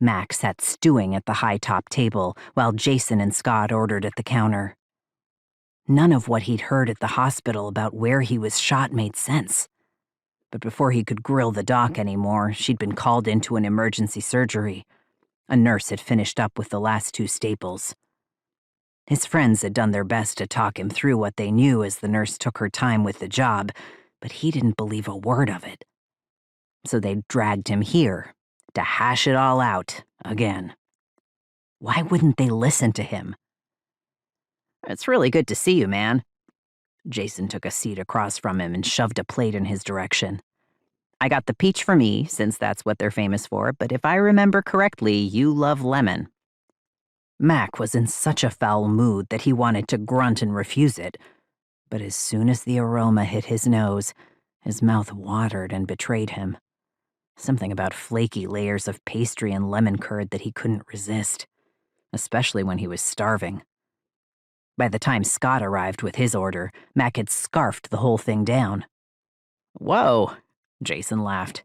Mac sat stewing at the high-top table while Jason and Scott ordered at the counter. None of what he'd heard at the hospital about where he was shot made sense. But before he could grill the doc anymore, she'd been called into an emergency surgery. A nurse had finished up with the last 2 staples. His friends had done their best to talk him through what they knew as the nurse took her time with the job, but he didn't believe a word of it. So they dragged him here to hash it all out again. Why wouldn't they listen to him? "It's really good to see you, man." Jason took a seat across from him and shoved a plate in his direction. "I got the peach for me, since that's what they're famous for, but if I remember correctly, you love lemon." Mac was in such a foul mood that he wanted to grunt and refuse it, but as soon as the aroma hit his nose, his mouth watered and betrayed him. Something about flaky layers of pastry and lemon curd that he couldn't resist, especially when he was starving. By the time Scott arrived with his order, Mac had scarfed the whole thing down. "Whoa," Jason laughed.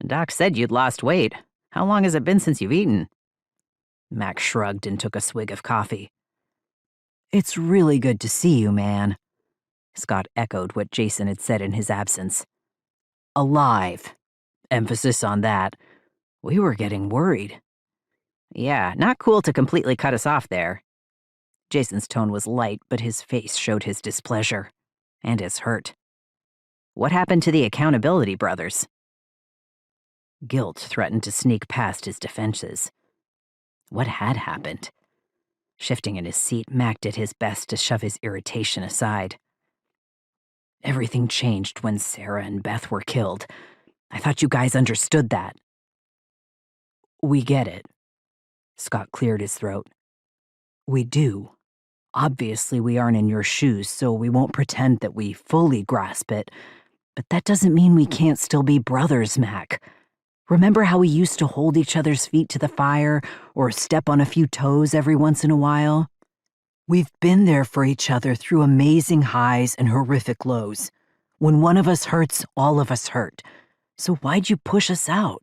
"Doc said you'd lost weight. How long has it been since you've eaten?" Mac shrugged and took a swig of coffee. "It's really good to see you, man." Scott echoed what Jason had said in his absence. "Alive. Emphasis on that. We were getting worried." "Yeah, not cool to completely cut us off there." Jason's tone was light, but his face showed his displeasure and his hurt. "What happened to the accountability brothers?" Guilt threatened to sneak past his defenses. What had happened? Shifting in his seat, Mac did his best to shove his irritation aside. "Everything changed when Sarah and Beth were killed. I thought you guys understood that." "We get it." Scott cleared his throat. "We do. Obviously, we aren't in your shoes, so we won't pretend that we fully grasp it. But that doesn't mean we can't still be brothers, Mac. Remember how we used to hold each other's feet to the fire or step on a few toes every once in a while? We've been there for each other through amazing highs and horrific lows. When one of us hurts, all of us hurt. So why'd you push us out?"